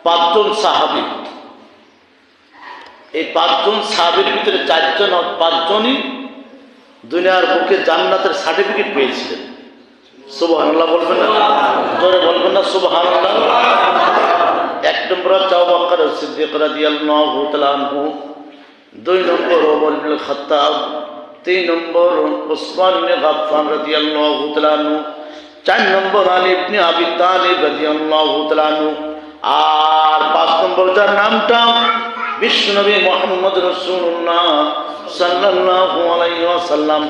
পাঁচজন সাহাবী, এই পাঁচজন সাহাবীর ভিতরে চারজন আর পাঁচজনই দুনিয়ার বুকে জান্নাতের সার্টিফিকেট পেয়েছিলেন। সুবহানাল্লাহ বলবেন না? জোরে বলবেন না সুবহানাল্লাহ? এক নম্বর হচ্ছে আবু বকর সিদ্দিক রাদিয়াল্লাহু তাআলা আনহু, দুই নম্বর ওমর ইবনে খাত্তাব, তিন নম্বর উসমান ইবনে গাফফার রাদিয়াল্লাহু তাআলা আনহু, চার নম্বর আলী ইবনে আবি তালিব রাদিয়াল্লাহু তাআলা আনহু, আর পাঁচ নম্বর যার নামটা বিশ্বনবী মুহাম্মদ রাসূলুল্লাহ সাল্লাল্লাহু আলাইহি ওয়াসাল্লাম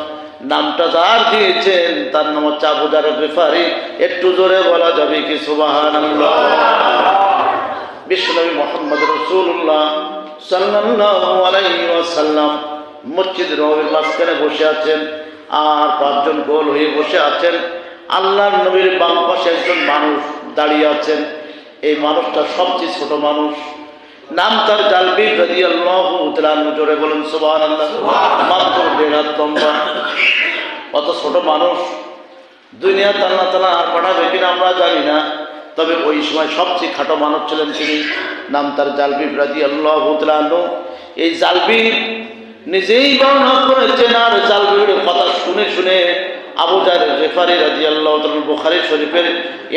নামটা যার দিয়েছেন তার নাম হচ্ছে আবু যার গিফারি। একটু জোরে বলা যাবে কি সুবহানাল্লাহ? বিশ্বনবী মুহাম্মদ রাসূলুল্লাহ সাল্লাল্লাহু আলাইহি ওয়াসাল্লাম মসজিদ নববীর মাঝখানে বসে আছেন, আর পাঁচজন গোল হয়ে বসে আছেন। আল্লাহর নবীর বাম পাশে একজন মানুষ দাঁড়িয়ে আছেন। এই মানুষটা সবচেয়ে ছোট মানুষ, নাম তার জালবিব রাদিয়াল্লাহু তাআলা আনহু। জোরে বলেন সুবহানাল্লাহ। মাত্র 1.5 হাত লম্বা, অত ছোট মানুষ দুনিয়া আল্লাহ তাআলা আর পাঠাবে কিনা আমরা জানি না, তবে ওই সময় সবচেয়ে খাটো মানব ছিলেন তিনি। নাম তার জালবিব রাদিয়াল্লাহু তাআলা আনহু। এই জালবিব নিজেই বর্ণনা করেছেন, আর জালবিবের কথা শুনে শুনে আবু যার গিফারি রাদিয়াল্লাহু তাআলা বুখারী শরীফের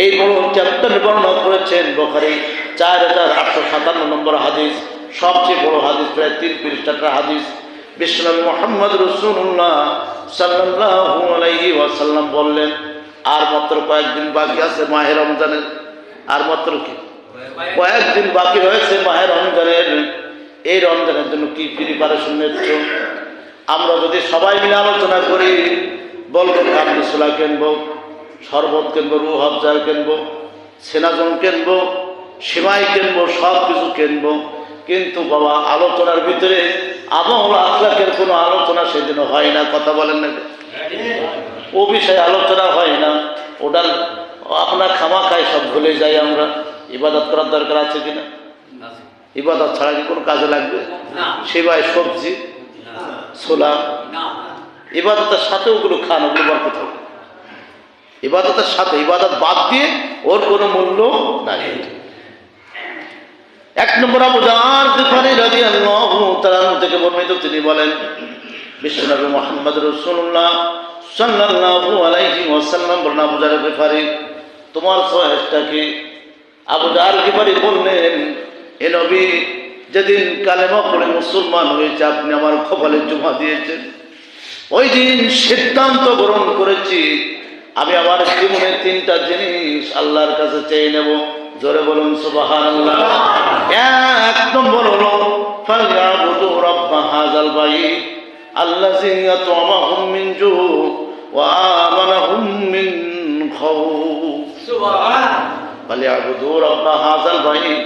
এই বড় চ্যাপ্টারে বর্ণনা করেছেন। বুখারী 4857 নম্বর হাদিস, সবচেয়ে বড় হাদিস, প্রায় 3 পৃষ্ঠার হাদিস। বিশ্বনবী মুহাম্মদ রাসূলুল্লাহ সাল্লাল্লাহু আলাইহি ওয়াসাল্লাম বললেন, আর মাত্র কয়েকদিন বাকি আছে মাহে রমজানের, আর মাত্র কি কয়েকদিন বাকি রয়েছে মাহে রমজানের। এই রমজানের জন্য কি প্রিপারেশন নিচ্ছ? আমরা যদি সবাই মিলে আলোচনা করি, বলবো কামলি সোলা কিনবো, শরবত কিনবো, রুহ আফজা কিনবো, সেনাজন কিনবো, সিমাই কিনবো, সব কিছু কিনবো, কিন্তু বাবা আলোচনার ভিতরে আমল আখলাকের কোনো আলোচনা সেদিন হয় না। কথা বলেন না? ও বিষয়ে আলোচনা হয় না, ওটা আপনার খামাখায় সব ভুলে যাই আমরা। ইবাদত করার দরকার আছে কিনা? ইবাদত ছাড়া কি কোনো কাজে লাগবে? সেবায় সবজি, ছোলা, ইবাদতের সাথে ওগুলো খান, ওগুলো বরকত হবে। ইবাদতের সাথে, ইবাদত বাদ দিয়ে ওর কোনো মূল্য নাই। এক নম্বর আবু যার গিফারি রাদিয়াল্লাহু তাআলা থেকে বর্ণিত, তিনি বলেন, বিশ্বনবী মুহাম্মদ রাসূলুল্লাহ সাল্লাল্লাহু আলাইহি ওয়াসাল্লাম বলেন, আবু যার গিফারি তোমার চয়েসটা কি? আবু যার গিফারি বললেন, হে নবী, যেদিন কালেমা পড়ে মুসলমান হয়েছে আপনি আমার কপালে জুমা দিয়েছেন, ওই দিন সিদ্ধান্ত গ্রহণ করেছি আমি আমার জীবনে 3টা জিনিস আল্লাহর কাছে চেয়ে নেব। জোরে বলুন সুবহানাল্লাহ। এক নম্বর হলো ফালইয়াবুদু রাব্ব হাযাল বাইত আল্লাযী আত'আমাহুম মিন জু' ওয়া আমানাহুম মিন খাউফ। সুবহানাল্লাহ। ফালইয়াবুদু রাব্ব হাযাল বাইত,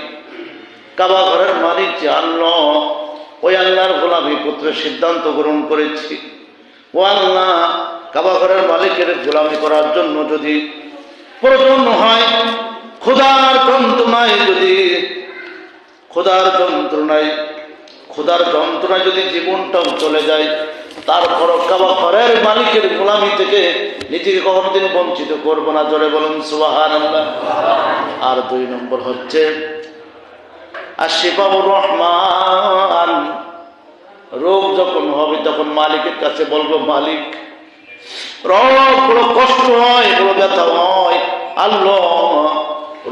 কাবা ঘরের মালিক যে আল্লাহ, ওই আল্লাহর গোলামি করতে সিদ্ধান্ত গ্রহণ করেছি। ও আল্লাহ, কাবা ঘরের মালিকের গোলামি করার জন্য যদি প্রয়োজন হয়, খোদার যন্ত্রণায় যদি খোদার যন্ত্রণায় যদি জীবনটাও চলে যায়, তারপর কাবা ঘরের মালিকের গোলামি থেকে নিজেকে কখনো দিন বঞ্চিত করবো না। জোরে বলুন সুবহানাল্লাহ। আর 2 নম্বর হচ্ছে আশিফাউর রহমান, রোগ যখন হবে তখন মালিকের কাছে বলবো, মালিক রোগ বড় কষ্ট হয়, বড় ব্যথা হয়, আল্লাহ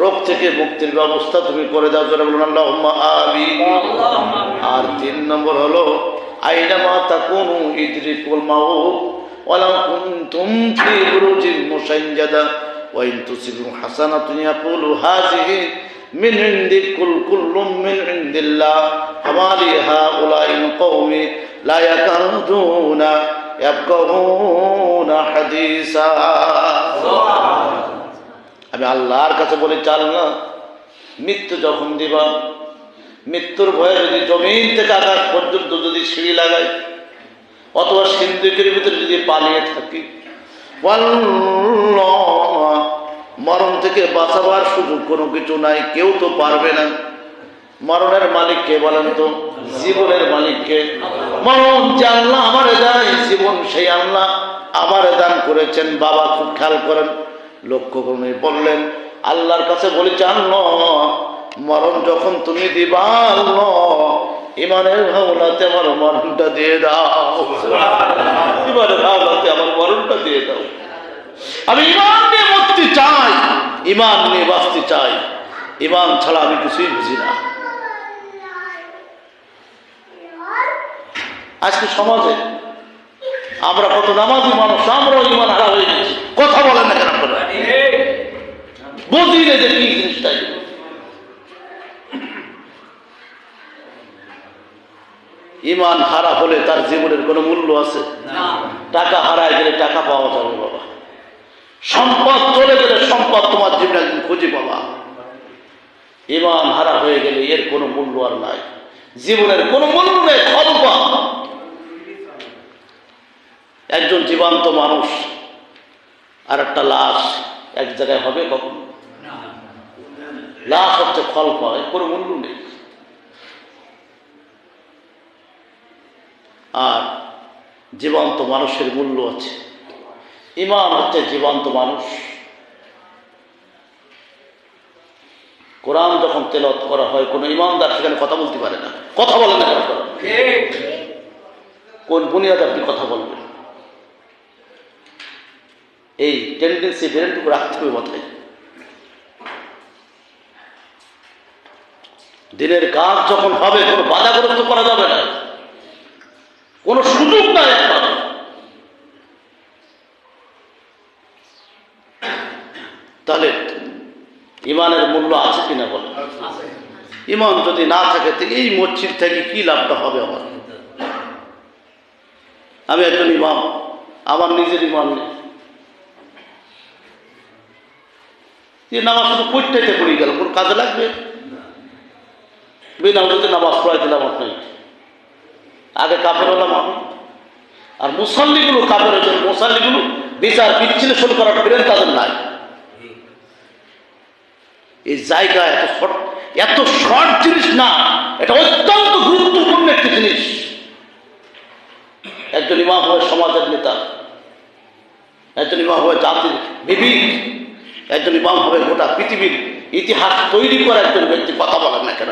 রোগ থেকে মুক্তির ব্যবস্থা তুমি করে দাও। জোরে বলুন আল্লাহুম্মা আমিন। আর 3 নম্বর হলো আইনামা তাকুনু ইদরিকুল মাউত ওয়ালাউ কুনতুম ফি বুরুজিন মুশাইয়াদা ওয়া ইন তুসিবু হাসানাতুন ইয়াকুলু হাযিহি মিন ইনদিকুল কুল্লুম মিন ইনদিল্লাহ ফামা লিহাউলাইল কওমি লা ইয়াকাদুনা ইয়াফকাহুনা হাদিসা। আমি আল্লাহর কাছে বলি, চাল না, মৃত্যু যখন দিবা, মৃত্যুর ভয়ে যদি জমিন থেকে আকাশ পর্যন্ত যদি সিঁড়ি লাগাই, অথবা সিন্ধুকের ভিতরে যদি পালিয়ে থাকি, মরণ থেকে বাঁচাবার সুযোগ কোনো কিছু নাই, কেউ তো পারবে না। মরণের মালিক কে বলেন তো? জীবনের মালিক কে? মরণ যে আল্লাহ আমারে দেয়, জীবন সেই আল্লাহ আমারে দান করেছেন। বাবা খুব খেয়াল করেন, লক্ষ্য করে বললেন, আল্লাহর কাছে বলেছে, আল্লাহ মরণ যখন তুমি দিবা আল্লাহ ইমানের ভাবনাতে আমার মরণটা দিয়ে দাও, ইমানের ভাবনাতে আমার মরণটা দিয়ে দাও। আমি ইমান নিয়ে মরতে চাই, ইমান নিয়ে বাঁচতে চাই, ইমান ছাড়া আমি কিছুই বুঝি না। আজকে সমাজে আমরা কত নামাজি মানুষ, আমরাও ইমান হারা হয়ে গেছি। কথা বলেন না কেন আপনারা? বুঝি না যে কি জিনিসটাই। ইমান হারা হলে তার জীবনের কোনো মূল্য আছে? টাকা হারায় গেলে টাকা পাওয়া যাবে বাবা, সম্পদ চলে গেলে সম্পদ তোমার জীবনে একদিন খুঁজে পাবা। ইমান হারা হয়ে গেলে এর কোনো মূল্য আর নাই, জীবনের কোনো মূল্য নেই। অল্প একজন জীবন্ত মানুষ আর একটা লাশ এক জায়গায় হবে কখন? লাশ হচ্ছে খল্প, এর কোনো মূল্য নেই। আর জীবন্ত মানুষের মূল্য আছে। ইমান হচ্ছে জীবন্ত মানুষ। কোরআন যখন তেলাওয়াত করা হয় কোন ইমানদার সেখানে কথা বলতে পারে না। কথা বলে না, কোন বুনিয়াদে আপনি কথা বলবেন? এই টেন্ডেন্সি ব্রেনটুকু রাখতে হবে মাথায়। দিনের কাজ যখন হবে কোনো বাধাগ্রস্ত করা যাবে না, কোনো সুযোগ নাই একটা। তাহলে ইমানের মূল্য আছে কিনা বলেন? ইমান যদি না থাকে তো এই মসজিদ থেকে কি লাভটা হবে আমার? আমি একজন ইমাম, আমার নিজের ইমান নেই, নামাজ শুধু পড়তে পড়ে গেল, কোন কাজে লাগবে? বিনা যদি নামাজ পড়াই দিলাম আপনাকে, আগে কাফের হলাম আমি। আর মুসল্লিগুলো কাফের হয়েছে, মুসল্লিগুলো বিচার বিচ্ছিন্ন করার ফিরেন তাদের নাই। এই জায়গা এত শর্ট জিনিস না, এটা অত্যন্ত গুরুত্বপূর্ণ একটি জিনিস। একজন ইমাম হবে সমাজের নেতা, একজন ইমাম হবে জাতির বিবেক, একজন ইমাম হবে গোটা পৃথিবীর ইতিহাস তৈরি করা একজন ব্যক্তি। কথা বলেন না কেন?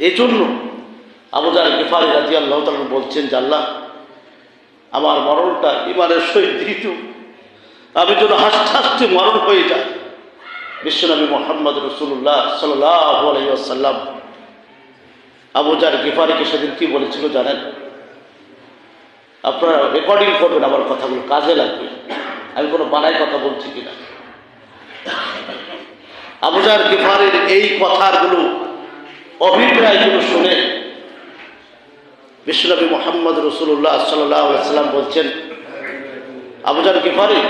এই জন্য আবু জার গিফারী রাদিয়াল্লাহু তাআলা বলছেন যে আল্লাহ আমার মরণটা ইমানের সহিত দিত, আমি যেন হাসতে হাসতে মরণ হয়ে যায়। বিশ্বনবী মুহাম্মদ রাসূলুল্লাহ সাল্লাল্লাহু আলাইহি ওয়াসাল্লাম আবু জার গিফারীকে সেদিন কি বলেছিল জানেন? আপনারা রেকর্ডিং করবেন আমার কথাগুলো, কাজে লাগবে। আমি কোনো বানাই কথা বলছি কিনা। আবু জার গিফারীর এই কথাগুলো অভিপ্রায়গুলো শুনে বিশ্বনবী মুহাম্মদ রাসূলুল্লাহ সাল্লাল্লাহু আলাইহি ওয়াসাল্লাম বলছেন, আবু জার গিফারী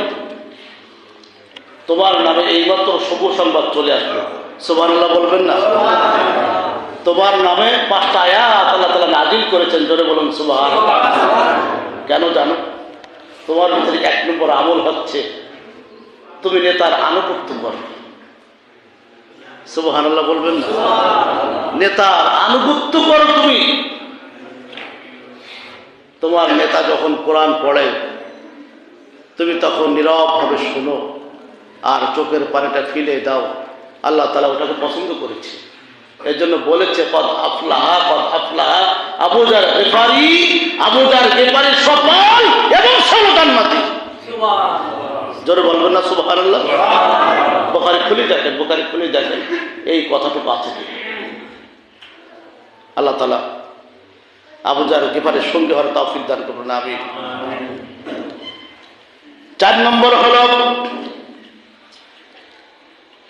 তোমার নামে এইমাত্র শুভ সংবাদ চলে আসলো। সুবহানাল্লাহ বলবেন না? তোমার নামে 5টা আয়াত আল্লাহ তাআলা নাযিল করেছেন, জোরে বলুন সুবহানাল্লাহ। কেন জানো? তোমার ভিতরে 1 নম্বর আমল হচ্ছে তুমি নেতার আনুগত্য করো। সুবহানাল্লাহ বলবেন না? নেতার আনুগত্য করো তুমি। তোমার নেতা যখন কোরআন পড়ে তুমি তখন নীরবভাবে শোনো আর চোখের পানিটা ফেলে দাও। আল্লাহ তাআলা ওটাকে পছন্দ করেছে। এর জন্য বলেছে কদ আফলাহা আবু জার গিফারী সফল এবং সর্বজান্নাতি। জোরে বলবেন না সুবহানাল্লাহ? বুখারী খুলে দেখেন এই কথাটুকু আছে। আল্লাহ তাআলা আবু জার গিফারীর সঙ্গে হওয়ার তৌফিক দান করুন, আমিন। 4 নম্বর হলো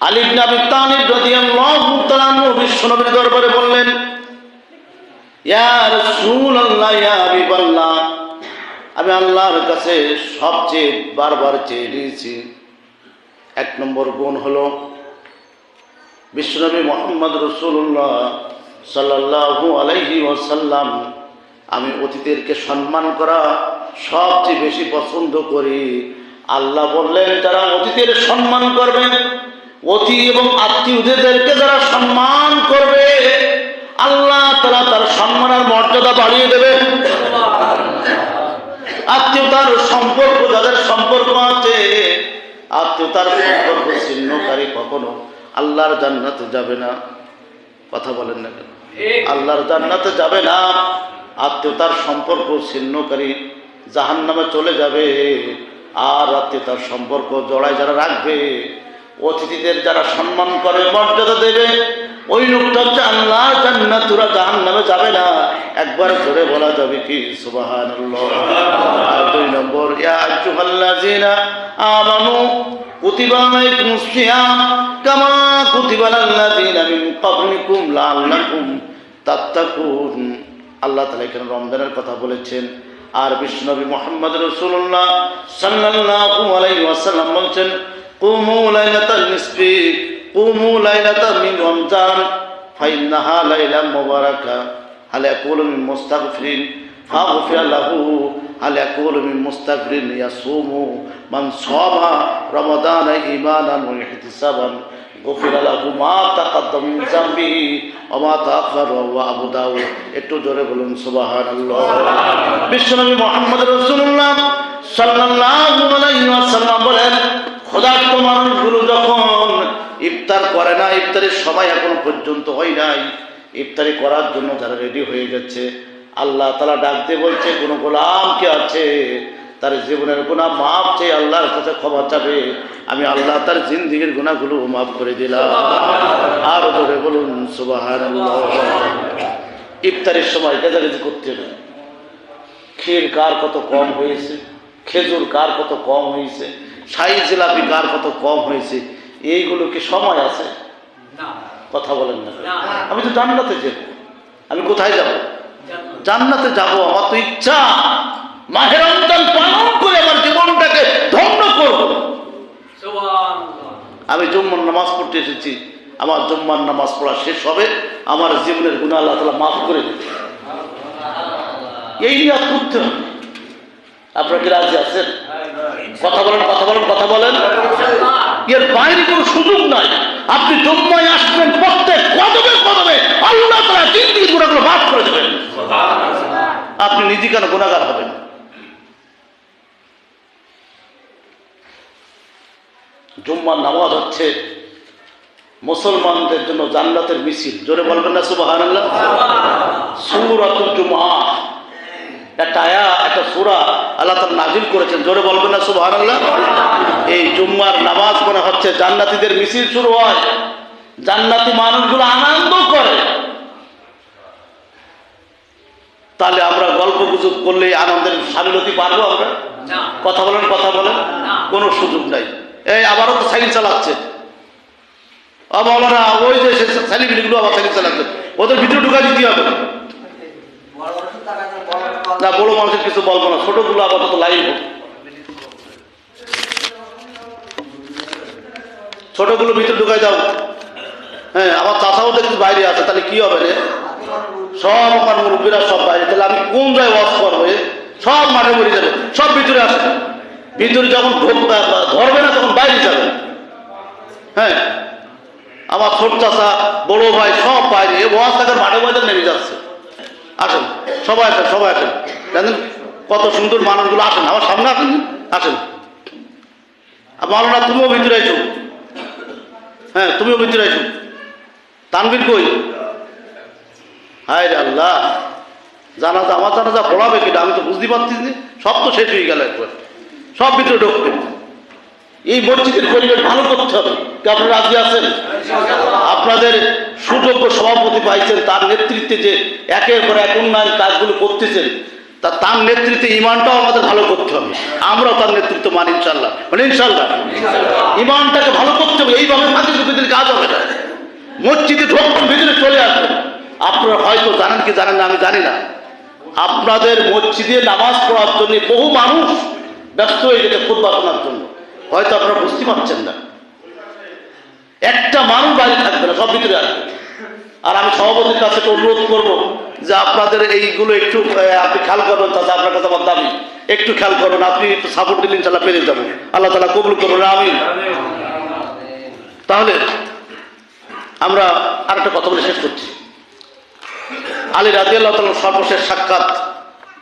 আলী ইবনে আবি তালিব রাদিয়াল্লাহু তাআলা বিশ্বনবীর দরবারে বললেন, ইয়া রাসূলুল্লাহ, ইয়া হাবিবাল্লাহ, আমি আল্লাহর কাছে সবচেয়ে বারবার চেয়ে নিয়েছি 1 নম্বর গুণ হলো বিশ্বনবী মুহাম্মদ রাসূলুল্লাহ সাল্লাল্লাহু আলাইহি ওয়াসাল্লাম আমি অতিথিদেরকে সম্মান করা সবচেয়ে বেশি পছন্দ করি। আল্লাহ বললেন যারা অতিথিদের সম্মান করবে, অতি এবং আত্মীয়দেরকে যারা সম্মান করবে আল্লাহ তাআলা তার সম্মানের মর্যাদা বাড়িয়ে দেবে। আত্মীয়তার সম্পর্ক যাদের সম্পর্ক আছে আত্মীয়তার সম্পর্ক ছিন্নকারী কখনো আল্লাহর জান্নাতে যাবে না। কথা বলেন না কেন? আল্লাহর জান্নাতে যাবে না। আত্মীয়তার সম্পর্ক ছিন্নকারী জাহান্নামে চলে যাবে। আর আত্মীয়তার সম্পর্ক জড়ায় যারা রাখবে, অতিথিদের যারা সম্মান করে, মর্যাদা দেবে, ওই লোকটা হচ্ছে আল্লাহ জান্নাত, ওরা জাহান্নামে যাবে না। একবার জোরে বলা যাবে কি সুবহানাল্লাহ। আর 2 নম্বর, ইয়া আইয়ুহাল্লাযিনা আমানু কুতিবা আলাইকুমুস সিয়াম কামা কুতিবা আলাল্লাযিনা মিন ক্বাবলিকুম লাআল্লাকুম তাত্তাকুন। আল্লাহ তাআলা এখানে রমজানের কথা বলেছেন। আর বিশ্বনবী মুহাম্মদ রাসূলুল্লাহ সাল্লাল্লাহু আলাইহি ওয়াসাল্লাম বলেছেন, কুমু লাইলাতাল নিসফি কুমু লাইলাতাম মিন রমজান ফাইন্নাহা লাইলা মুবারাকা হাল ইয়াকুলু মিন মুস্তাগফিরিন ফাগফির লাহু হাল ইয়াকুলু মিন মুস্তাগফিরিন ইয়াসুমু মান সামা রমাদান ঈমানান ওয়া ইহতিসাবান গফির লাহু মা তাকাদ্দাম মিন যামবিহি ওয়া মা তাআখারা ওয়া আবু দাউদ। একটু জোরে বলুন সুবহানাল্লাহ। বিশ্বনবী মুহাম্মদ রাসূলুল্লাহ সাল্লাল্লাহু আলাইহি ওয়াসাল্লাম বলেন, ক্ষুধার্ত মানুষগুলো যখন ইফতার করে না, ইফতারের সময় এখন পর্যন্ত হয় নাই, ইফতারি করার জন্য যারা রেডি হয়ে গেছে, আল্লাহ তাআলা ডাক দিয়ে বলছে, কোনো গোলাম কে আছে তার জীবনের গুনাহ মাফ চেয়ে আল্লাহর কাছে ক্ষমা চাবে, আমি আল্লাহ তার জিন্দেগীর গুনাহগুলো মাফ করে দিলাম। আর জোরে বলুন সুবহানাল্লাহ। ইফতারের সময় গেজাগেজি করতে হবে। ক্ষীর কার কত কম হয়েছে, খেজুর কার কত কম হয়েছে, শাহী জিলাপি কার কত কম হয়েছে, এইগুলো কি সময় আছে? কথা বলেন না। আমি তো জান্নাতে যাব। আমি কোথায় যাব? জান্নাতে যাব। আমার তো ইচ্ছা মাহে রমজান পালন করে আমার জীবনটাকে ধন্য করব। আমি জুম্মার নামাজ পড়তে এসেছি, আমার জুম্মার নামাজ পড়া শেষ হবে, আমার জীবনের গুনাহ আল্লাহ তাআলা মাফ করে দেবে, এই নিয়ত করতে হবে। আপনারা কি রাজি আছেন? কথা বলেন, কথা বলেন, কথা বলেন। এর বাইরে কোনো সুযোগ নাই। আপনি জুম্মায় আসবেন, প্রত্যেক কদমে কদমে আল্লাহ তাআলা জিন্দেগীর গুনাহগুলো মাফ করে দেবেন। আপনি নিজে কেন গুনাহগার হবেন? জুম্মার নামাজ হচ্ছে মুসলমানদের জন্য জান্নাতের মিছিল। জোরে বলবেন না সুবহানাল্লাহ। সূরাতুল জুমআহ একটা আয়াত, একটা সূরা আল্লাহ তাআলা নাযিল করেছেন। জোরে বলবেন না সুবহানাল্লাহ। এই জুম্মার নামাজ মনে হচ্ছে জান্নাতীদের মিছিল শুরু হয়, জান্নাতি মানুষগুলো আনন্দ করে। তাহলে আমরা গল্প গুজব করলে আনন্দের সামিল হতে পারবো আমরা? কথা বলেন, কথা বলেন। কোনো সুযোগ নাই। এই আবারও তো সাইকেল চালাচ্ছে, মাওলানা ওই যে সেলিব্রিটিগুলো আবার সাইকেল চালাচ্ছে, ওদের ভিতরে ঢুকাই দিতে হবে না। বড় মানুষের কিছু বলবো না, ছোটগুলো আপাতত লাইভ হোক। ছোটগুলো ভিতরে ঢুকাই দাও। হ্যাঁ, আমার চাচাও দেখছি বাইরে আছে, তাহলে কি হবে রে? সব আমার মুরব্বীরা সব বাইরে, তাহলে আমি কোন জায়গায় ওয়াজ করবো? সব মাঠে মরে যাবে, সব ভিতরে আসবে। ভিতরে যখন ধরবে না তখন বাইরে যাবে। হ্যাঁ, আমার ছোট চাচা, বড় ভাই সব বাইরে, ওয়াজ থাকার মাঠে ময়দান নেমে যাচ্ছে। আসেন সবাই, আসেন সবাই, আসেন। জানেন কত সুন্দর মানুষগুলো, আসেন আমার সামনে, আসেন, আসেন। মাওলানা তুমিও ভিতরে আইছো। হ্যাঁ, তুমিও ভিতরে আইছো। তানভীর কই? হায় রে আল্লাহ, জানাজা, আমার জানাজা পড়াবে কিনা আমি তো বুঝতে পারছি না। সব তো শেষ হয়ে গেল, একবার সব ভিতরে ঢুকবে। এই মসজিদের পরিবেশ ভালো করতে হবে। আপনারা রাজি আছেন? আপনাদের সুযোগ্য সভাপতি পাইছেন, তার নেতৃত্বে যে একের পর এক উন্নয়ন কাজগুলো করতেছেন, তার নেতৃত্বে ইমানটাও আমাদের ভালো করতে হবে। আমরাও তার নেতৃত্ব মানি ইনশাল্লাহ, মানে ইনশাল্লাহ। ইমানটাকে ভালো করতে হবে, এইভাবে ফাঁকির কাজ হবে না। মসজিদে ঢোকবেন, ভিতরে চলে আসবেন। আপনারা হয়তো জানেন কি জানেন না আমি জানি না, আপনাদের মসজিদে নামাজ পড়ার জন্য বহু মানুষ ব্যস্ত হয়ে গেছে খুতবা শোনার জন্য, হয়তো আপনারা বুঝতে পারছেন না। একটা মানুষ বাইরে থাকবে না, সব ভিতরে আসবে। আর আমি সভাপতির কাছে অনুরোধ করব যে আপনাদের এইগুলো একটু আপনি খেয়াল করবেন। তাতে আপনার কাছে আমার দাবি, একটু খেয়াল করবেন। আপনি একটু সাপোর্ট দিলে ইনশাল্লাহ পেরে যাবো। আল্লাহ তাআলা কবুল করবেন, আমিন। তাহলে আমরা আরেকটা কথা বলে শেষ করছি। আলী রাদিয়াল্লাহু তাআলা সর্বশেষ সাক্ষাৎ